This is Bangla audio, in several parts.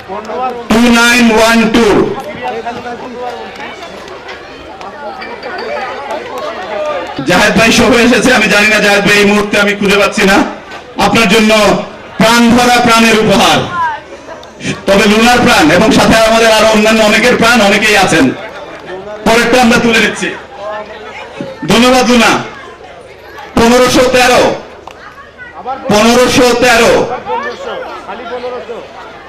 2912। জাহেদ ভাই শো হয়ে এসেছে, আমি জানি না জাহেদ ভাই এই মুহূর্তে আমি খুঁজে পাচ্ছি না। আপনার জন্য প্রাণ ভরা প্রাণের উপহার, তবে লুনার প্রাণ এবং সাথে আমাদের আরো অন্যান্য অনেকের প্রাণ, অনেকেই আছেন। পরেরটা আমরা তুলে নিচ্ছি। ধন্যবাদ লুনা। 1513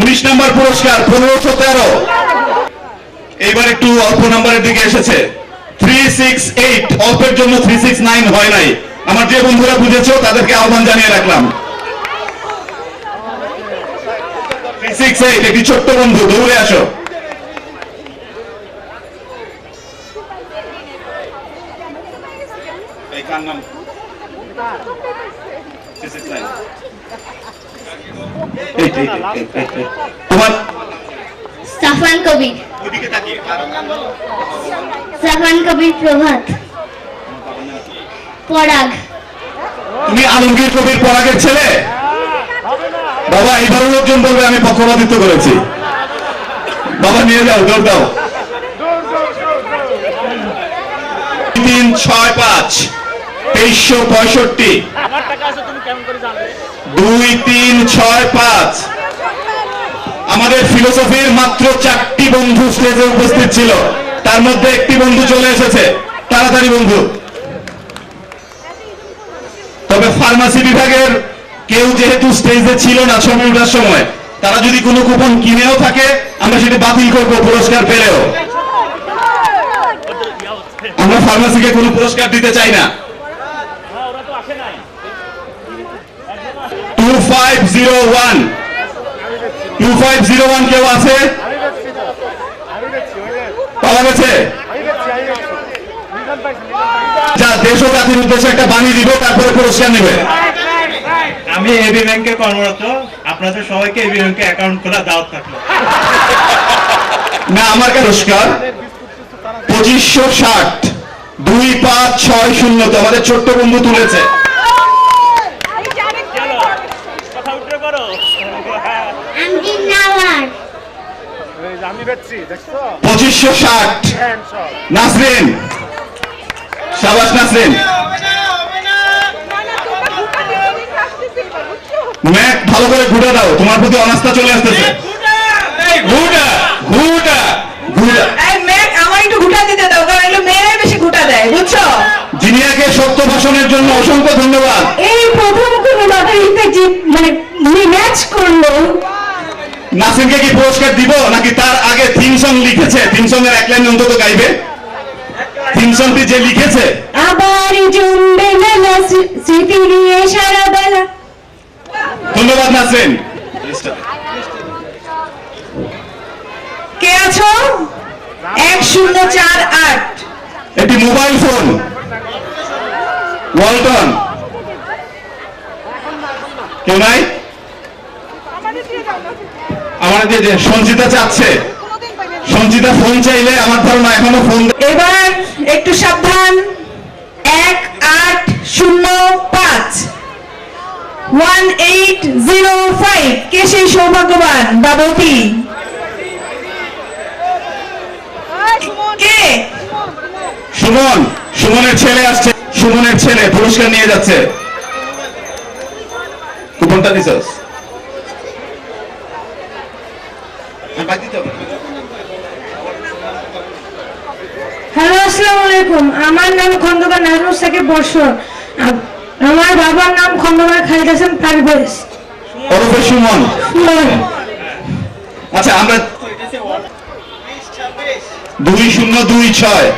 19 নম্বর পুরস্কার 1513। এইবার একটু অল্প নাম্বারের দিকে এসেছে 368। অল্পের জন্য 369 হয় নাই। আমার যে বন্ধুরা বুঝেছো তাদেরকে আহ্বান জানিয়ে রাখলাম। 368 একটি ছোট্ট বন্ধু, দৌড়ে আসো। তোমার সাফান কবির, সাফান কবির প্রভাত, পরাগ। তুমি আলমগীর কবির পরাগের ছেলে? বাবা এইবার লোকজন বলবে আমি পক্ষপাতিত্ব করেছি। বাবা নিয়ে যাও, দৌড় দাও। 365 2365। 2365। আমাদের ফিলোসফির মাত্র 4টি বন্ধু স্টেজে উপস্থিত ছিল, তার মধ্যে একটি বন্ধু চলে এসেছে। তাড়াতাড়ি বন্ধু। তবে ফার্মাসি বিভাগের কেউ যেহেতু স্টেজে ছিল না ছবি ওঠার সময়, তারা যদি কোনো কুপন কিনেও থাকে আমরা সেটা বাতিল করবো পুরস্কার পেলেও। আমরা ফার্মাসিকে কোনো পুরস্কার দিতে চাই না। 2501 2501 কেউ আছে? পাওয়া গেছে? যা দেশ ও জাতির উদ্দেশ্যে একটা বাণী দিব, তারপরে পুরস্কার নেবে। আমি এবি ব্যাংকে কর্মরত, আপনাদের সবাইকে এবি ব্যাংকে অ্যাকাউন্ট খোলা দাওয়াত থাকলো। না, আমার পুরস্কার 2560 2560। আমাদের ছোট্ট বন্ধু তুলেছে। 2560 নাসরিন। শাবাশ নাসরিন। ম্যাক ভালো করে ঘুরে দাও, তোমার প্রতি অনাস্থা চলে আসতেছে। ঘুরা ঘুরা ঘুরা। আমার একটু ঘুটা দিতে দাও, কারণ এগুলো মেয়েরাই বেশি ঘুটা দেয়, বুঝছো? জিনিয়াকে সত্য ভাষণের জন্য অসংখ্য ধন্যবাদ। এই প্রথম কোনো লটারিতে মানে ম্যাচ করলো। নাসরিনকে কি পুরস্কার দিব নাকি তার আগে থিম সং লিখেছে, থিম সং এর এক লাইন অন্তত গাইবে? থিম সংটি যে লিখেছে, আবার জমবে মেলা স্মৃতি নিয়ে সারা বেলা। ধন্যবাদ নাসরিন। কে আছো? 1048। একটি মোবাইল ফোন ওয়ালটন। কেউ নাই? আমাদের যে সঞ্চিতা চাচ্ছে, সঞ্চিতা ফোন চাইলে আমার ধারণা এখনো ফোন। এবার একটু সাবধান। 1805 1805। কে সেই সৌভাগ্যবান বাবতী? কে? সুমন। সুমনের ছেলে আসছে, সুমনের ছেলে পুরস্কার নিয়ে যাচ্ছে। কুপনটা দিছস? হ্যালো, আসসালামু আলাইকুম। আমার নাম খন্দকার নাজমুল সাকিব বর্ষণ। আমার বাবার নাম খন্দকার খালিদ হাসান পারভেজ। ওরফে সুমন। আচ্ছা, আমরা 2026।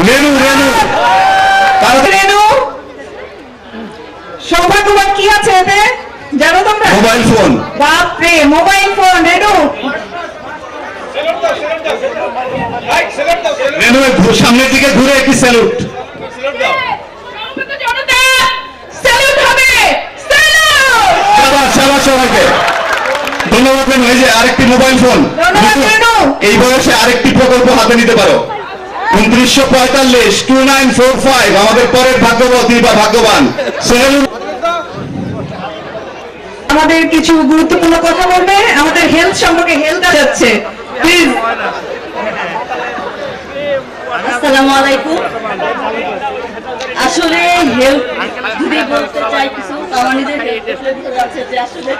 রেনু। রেনু রেনু, সৌভাগ্যবান কি আছে এতে জানো তোমরা? Mobile phone. বাপরে, মোবাইল ফোন। রেনু, রেনু সামনের দিকে ঘুরে একটি স্যালুট। স্যালুট হবে, স্যালুট। শাবাশ শাবাশ সবাইকে ধন্যবাদ। রেনু, এই যে আরেকটি মোবাইল ফোন। ধন্যবাদ রেনু। এই বয়সে আরেকটি প্রকল্প হাতে নিতে পারো। 2945 2945 আমাদের পরের ভাগ্যবতী বা ভাগ্যবান সোহেল। আমাদের কিছু গুরুত্বপূর্ণ কথা বলবে, আমাদের হেলথ সম্পর্কে হেলথ যাচ্ছে প্লিজ। আসসালামু আলাইকুম। আসলে হেলথ যদি বলতে চাই কিছু, আমার নিজের হেলথ যাচ্ছে যে আসলে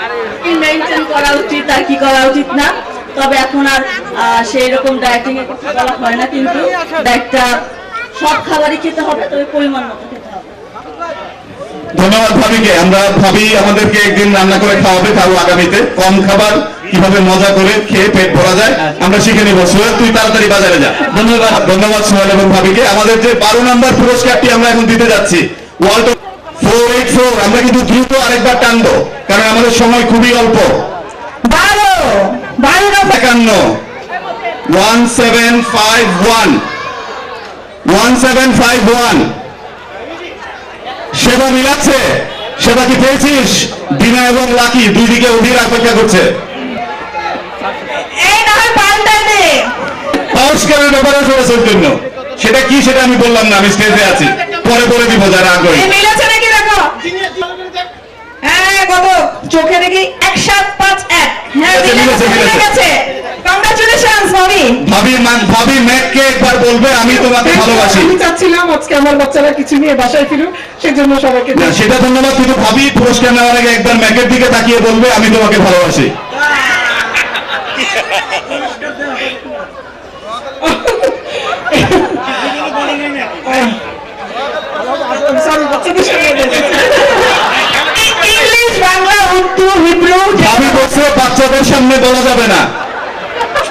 কি মেনটেন করা উচিত আর কি করা উচিত না। তবে এখন আর সেই রকম ডায়েটিং এর কথা বলা হয় না, কিন্তু ডায়েটটা সব খাবারই খেতে হবে, তবে পরিমাণ মতো খেতে হবে। ধন্যবাদ ভাবিকে। আমরা ভাবি আমাদেরকে একদিন রান্না করে খাওয়াবে কারো আগামীতে। কম খাবার কিভাবে মজা করে খেয়ে পেট ভরা যায় আমরা শিখে নিব। সোহেল, তুই তাড়াতাড়ি বাজারে যা। ধন্যবাদ, ধন্যবাদ সোহেল এবং ভাবিকে। আমাদের যে 12 নম্বর পুরস্কারটি আমরা এখন দিতে যাচ্ছি, ওয়ার্ল্ড 484। আমরা কিন্তু দ্রুত আরেকবার টানবো, কারণ আমাদের সময় খুবই অল্প। 12 নম্বর 51 1751 1751। সেবা মিলাচ্ছে? সেবা কি পেয়েছিস? দিনা এবং লাকি দুই দিকে অধীর অপেক্ষা করছে। এই না হয় পাল্টা দে। পুরস্কারের ব্যাপারে চলেছে জন্য সেটা কি সেটা আমি বললাম না, আমি স্টেজে আছি, পরে বলে দিব যারা আগ্রহী। এই মিলেছে নাকি দেখো? হ্যাঁ, কত চোখে দেখি 1751। হ্যাঁ, মিলেছে, মিলেছে। ঠিক আছে, কংগ্রাচুলেশনস ভাবি। ভাবি ম্যাককে একবার বলবে আমি তোমাকে ভালোবাসি। আমি চাচ্ছিলাম আজকে আমার বাচ্চারা কিছু নিয়ে বাসায় ফিরুক, সেজন্য সবাইকে না, সেটা ধন্যবাদ, কিন্তু ভাবি পুরস্কার নেওয়ার আগে একবার ম্যাকের দিকে তাকিয়ে বলবে আমি তোমাকে ভালোবাসি। সরি বাচ্চাদের সঙ্গে ইংলিশ, বাংলা, উর্দু, হিব্রু ভাবি বলছে বাচ্চাদের সামনে বলা যাবে না।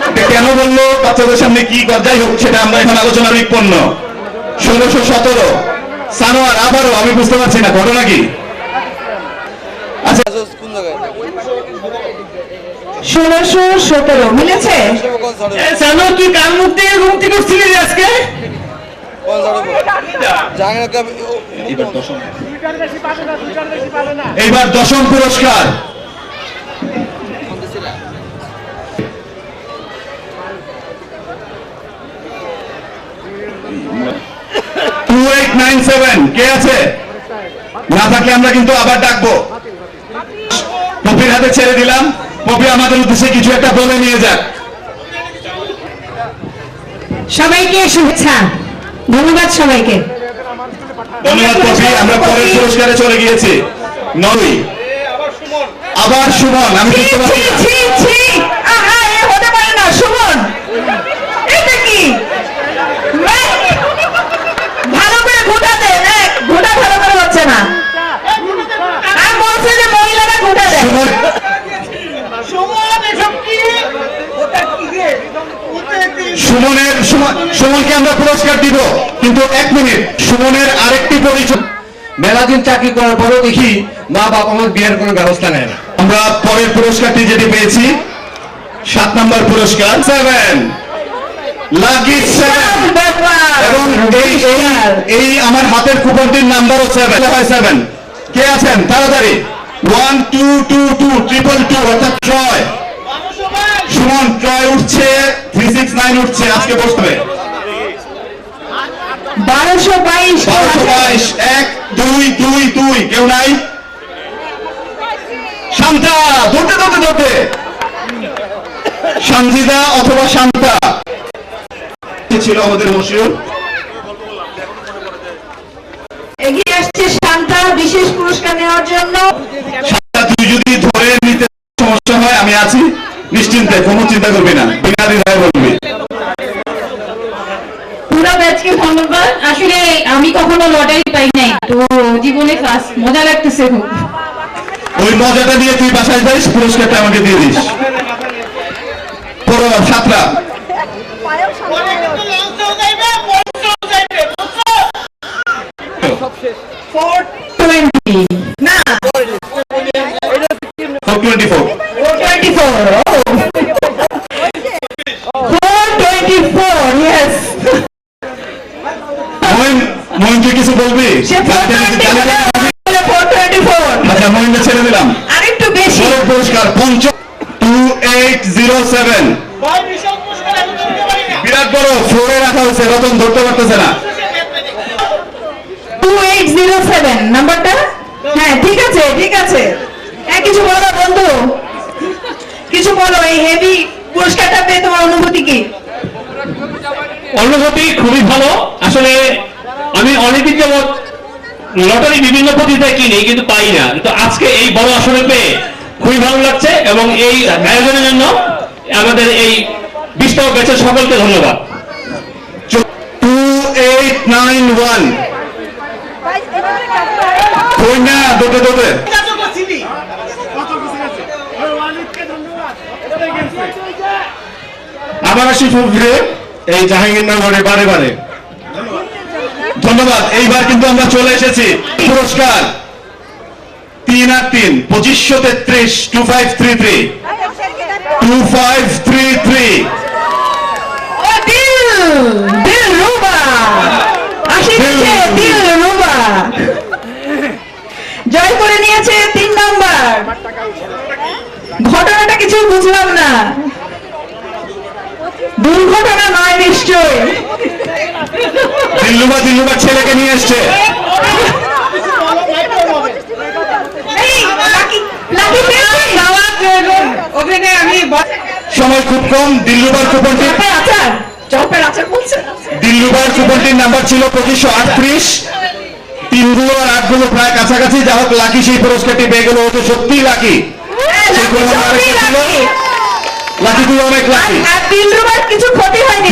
এটা কেন বললো? বাচ্চাদের সামনে কি যাই হোক সেটা আমরা এখন আলোচনার বিপন্ন। 1617 সানোয়ার আবারও আমি বুঝতে পারছি না ঘটনা কি। আচ্ছা, 1617 মিলেছে। জানো তুই কার মুখ দিয়ে ঘুমতি করছিলি আজকে? এইবার 10ম পুরস্কার। কে আছে? না থাকলে আমরা কিন্তু আবার ডাকবো। পপির হাতে ছেড়ে দিলাম, পপি আমাদের উদ্দেশ্যে কিছু একটা বলে নিয়ে যাক। সবাইকে শুভেচ্ছা, ধন্যবাদ সবাইকে। ধন্যবাদ পপি। আমরা পরের পুরস্কারে চলে গিয়েছি। নবী আবার সুমন। আমি বুঝতে পারছি না। ছি, ছি, আহা, এ হতে পারে না। সুমন, এটা কি? ভালো করে ঘোটা দে, ঘোটা ভালো করে হচ্ছে না। আমি বলছি যে মহিলারা ঘোটা দেয়। সুমনকে আমরা পুরস্কার দিব, কিন্তু 1 মিনিট। সুমনের আরেকটি পরিচয়। মেলা দিন চাকরি করার পরেও দেখি মা বাবা আমার বিয়ের কোনো ব্যবস্থা নেয় না। আমরা পরের পুরস্কারটি যেটি পেয়েছি, 7 নম্বর পুরস্কার 7 লাকি 7। এবং এই আমার হাতের কুপনটির নাম্বারও 7। কে আছেন তাড়াতাড়ি? 1222 অর্থাৎ ট্রয়। সুমন, ট্রয় উঠছে, 369 উঠছে, আজকে বসতে হবে। 1222 1222 1 2 2 2 কেউ নাই? শান্তা, ধরতে সঞ্জিদা অথবা শান্তা ছিল আমাদের মশিউর। এগিয়ে আসছে শান্তা বিশেষ পুরস্কার নেওয়ার জন্য। শান্তা, তুই যদি ধরে নিতে সমস্যা হয় আমি আছি, নিশ্চিন্তে, কোনো চিন্তা করবি না, বিনা দ্বিধায় বলবি। পুরো ব্যাচকে ধন্যবাদ। আসলে আমি কখনো লটারি পাই নাই, তো জীবনে ফার্স্ট, মজা লাগতেছে খুব। ওই মজাটা দিয়ে তুই বাসায় যাইস, পুরস্কারটা আমাকে দিয়ে দিস। পড়ো 7টা। 420 না 424 424 yes মোহিন তুই কিছু বলবি? সে 424 আচ্ছা, মোহিনকে ছেড়ে দিলাম। আরেকটু বেশি। পরের পুরস্কার 2807। বিরাট বড় 4 রাখা হয়েছে, রতন ধরতে পারতেছে না। 2807 নাম্বারটা। হ্যাঁ, ঠিক আছে, একই কিছু বলো বন্ধু, কিছু বলো, এই হেভি পুরস্কারটা পেয়ে তোমার অনুভূতি কি? অনুভূতি খুবই ভালো। আসলে আমি অনেকদিন যাবৎ লটারি বিভিন্ন প্রতিযোগিতায় কিনি কিন্তু পাই না, তো আজকে এই বড় আসরে পেয়ে খুবই ভালো লাগছে এবং এই আয়োজনের জন্য আমাদের এই 20তম ব্যাচের সকলকে ধন্যবাদ। 2891 কই না দুটো দুটো আবার আসি ফিরে এই জাহাঙ্গীরনগরে বারে বারে। ধন্যবাদ। এইবার কিন্তু আমরা চলে এসেছি পুরস্কার 3 আর 3 2533 2533 2533 ও দিলরুবা আসিছে, দিলরুবা জয় করে নিয়েছে 3 নাম্বার। ঘটনাটা কিছু বুঝলাম না, দুর্ঘটনা নয় নিশ্চয়? দিল্লুবা ছেলেকে নিয়ে এসছে। এই লাকি লাকি ওখানে আমি সময় খুব কম। দিল্লুবার কুপনটি চপের আচার বলছেন। দিল্লুবার কুপনটির নাম্বার ছিল 2538। 3 গুলো আর 8 গুলো প্রায় কাছাকাছি। যা হোক লাকি সেই পুরস্কারটি পেয়ে গেল। ও তো সত্যিই লাকি। লাকি গুলো অনেক লাকি। আর দিলরুবার কিছু ক্ষতি হয়নি,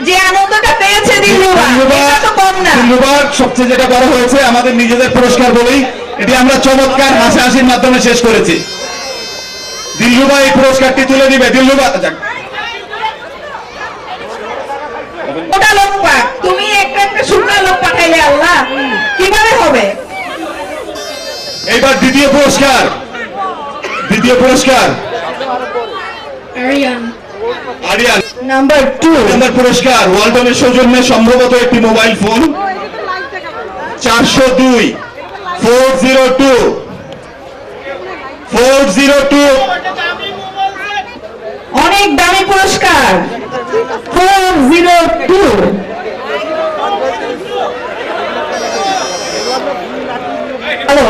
যে আনন্দটা পেয়েছে দিলরুবা এটা তো কম না। দিল্লুবার সবচেয়ে যেটা বড় হয়েছে আমাদের নিজেদের পুরস্কার বলেই এটি আমরা চমৎকার হাসাহাসির মাধ্যমে শেষ করেছি। দিল্লুবা এই পুরস্কারটি তুলে দিবে। দিল্লুবা ওটা লোক পাক, তুমি একটা শুকনা লোক পাঠাইলে আল্লাহ কিভাবে হবে? এইবার দ্বিতীয় পুরস্কার আরিয়ান নাম্বার 2 নম্বর পুরস্কার ওয়ালটনের সৌজন্যে সম্ভবত একটি মোবাইল ফোন 402 402 অনেক দামি পুরস্কার 402। হ্যালো,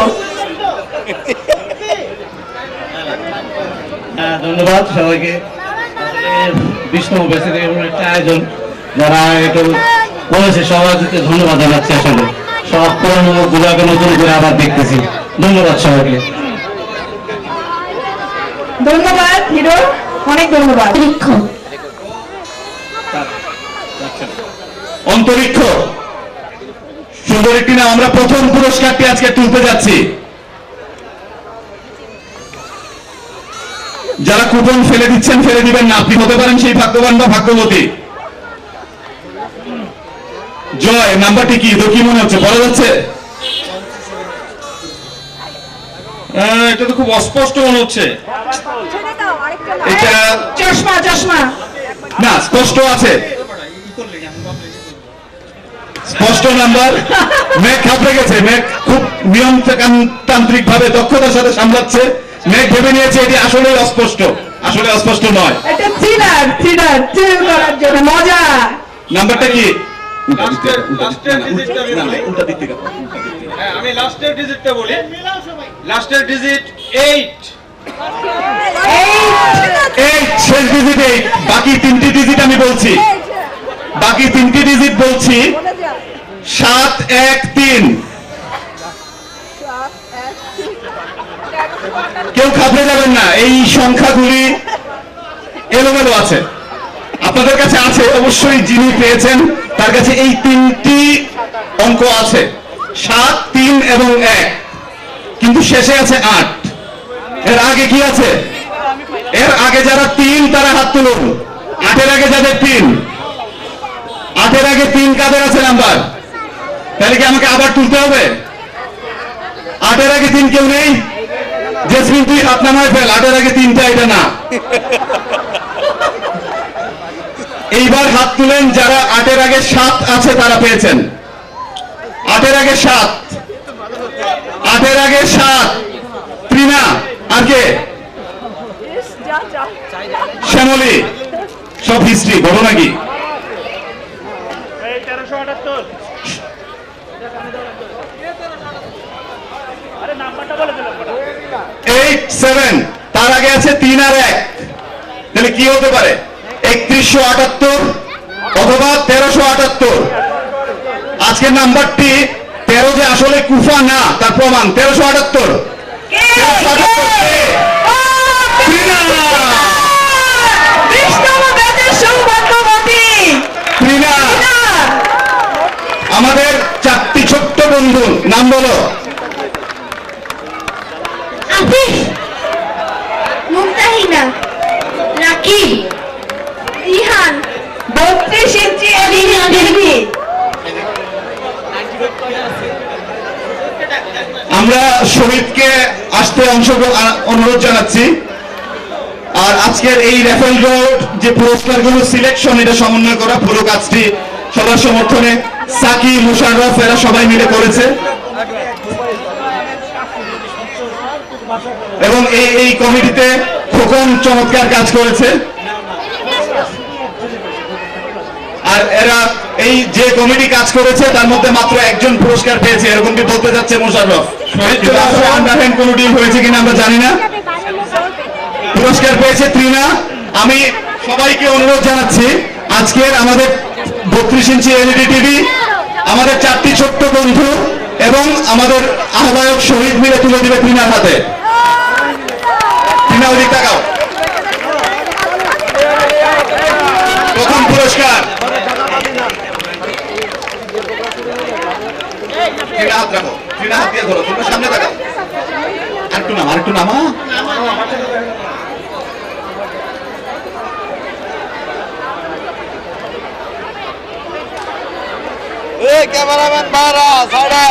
ধন্যবাদ সবাইকে। 20তম ব্যাচের এমন একটা আয়োজন যারা একটু করেছে সবাইকে ধন্যবাদ জানাচ্ছি। আসলে সব পুরনো মুখগুলোকে নতুন করে আবার দেখতেছি। ধন্যবাদ সবাইকে। ধন্যবাদ হিরো, অনেক ধন্যবাদ। অন্তরিক্ষ সুন্দর একটি নাম। আমরা প্রথম পুরস্কারটি আজকে তুলতে যাচ্ছি। যারা কুপন ফেলে দিচ্ছেন ফেলে দিবেন না, আপনি হতে পারেন সেই ভাগ্যবান বা ভাগ্যবতী। জয় নাম্বারটি কি তো কি মনে হচ্ছে, বলা যাচ্ছে? এটা তো খুব অস্পষ্ট মনে হচ্ছে। এটা চশমা না, স্পষ্ট আছে, স্পষ্ট নাম্বার। মেঘ ঘাবড়ে গেছে। মেঘ খুব নিয়মতান্ত্রিক ভাবে দক্ষতার সাথে সামলাচ্ছে। মেঘ ভেবে নিয়েছে এটি আসলে অস্পষ্ট নয়। এটা থ্রিলার থ্রিল করার জন্য মজা। নাম্বারটা কি? আমি লাস্টের ডিজিটটা বলি। লাস্টের ডিজিট 8। এই শেষ ডিজিট 8। বাকি 3টি ডিজিট আমি বলছি। 713। কেউ ঘাবড়ে যাবেন না, এই সংখ্যাগুলি এলোমেলো আছে। আপনাদের কাছে আছে অবশ্যই, যিনি পেয়েছেন তার কাছে এই 3টি অঙ্ক আছে, 7, 3 এবং 1, কিন্তু শেষে আছে 8। এর আগে কি আছে? এর আগে যারা 3 তারা হাত তুলুন। 8-এর আগে যাদের 3, 8-এর আগে 3 কাদের আছে নাম্বার? তাহলে কি আমাকে আবার তুলতে হবে? 8-এর আগে 3 কেউ নেই? জেসমিন তুই হাত নামায় ফেল। 8-এর আগে 3টা এটা না। এইবার হাত তুলেন যারা 8-এর আগে 7 আছে তারা পেয়েছেন। 8-এর আগে 7, 8-এর আগে 7। ত্রিনা আর কে? শ্যামলী। সব হিস্ট্রি বড় নাকি? এই 8-7, তার আগে আছে 3 আর 1, তাহলে কি হতে পারে? 3178 অথবা 1378। আজকের নাম্বারটি 13 যে আসলে কুফা না তার প্রমাণ 1378। আমাদের 4টি ছোট্ট বন্ধু নাম বলো। Afif, Mumtahina, Rakib, Rihan, 32 inch LED. আমরা শহীদকে আসতে অনুরোধ জানাচ্ছি। আর আজকের এই রেফেল ড্র যে পুরস্কারগুলো সিলেকশন, এটা সমন্বয় করা পুরো কাজটি সবার সমর্থনে সাকি, মুশাররফ এরা সবাই মিলে করেছে এবং এই কমিটিতে খোকন চমৎকার কাজ করেছে। আর এরা এই যে কমিটি কাজ করেছে তার মধ্যে মাত্র একজন পুরস্কার পেয়েছে, এরকমটি বলতে যাচ্ছে মুশাররফ। আন্ডারহ্যান্ড কোনো ডিল হয়েছে কিনা আমরা জানি না। পুরস্কার পেয়েছে ত্রিনা। আমি সবাইকে অনুরোধ জানাচ্ছি, আজকের আমাদের 32 ইঞ্চি এলইডি টিভি আমাদের 4টি ছোট্ট বন্ধু এবং আমাদের আহ্বায়ক শহীদ মিলে তুলে দিবে ত্রিনার হাতে। ত্রিনা, ওদিক তাকাও। প্রথম পুরস্কার ত্রিনা, হাত রাখো। ত্রিনা, হাত দিয়ে ধরো, তোমরা সামনে তাকাও। আরেকটু নামা। ক্যামেরাম্যান ভাইরা সাইডে।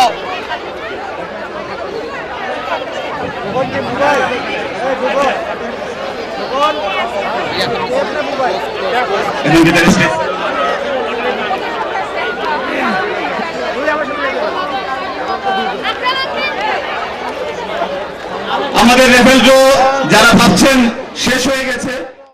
আমাদের রেফেল ড্র যারা ভাবছেন শেষ হয়ে গেছে,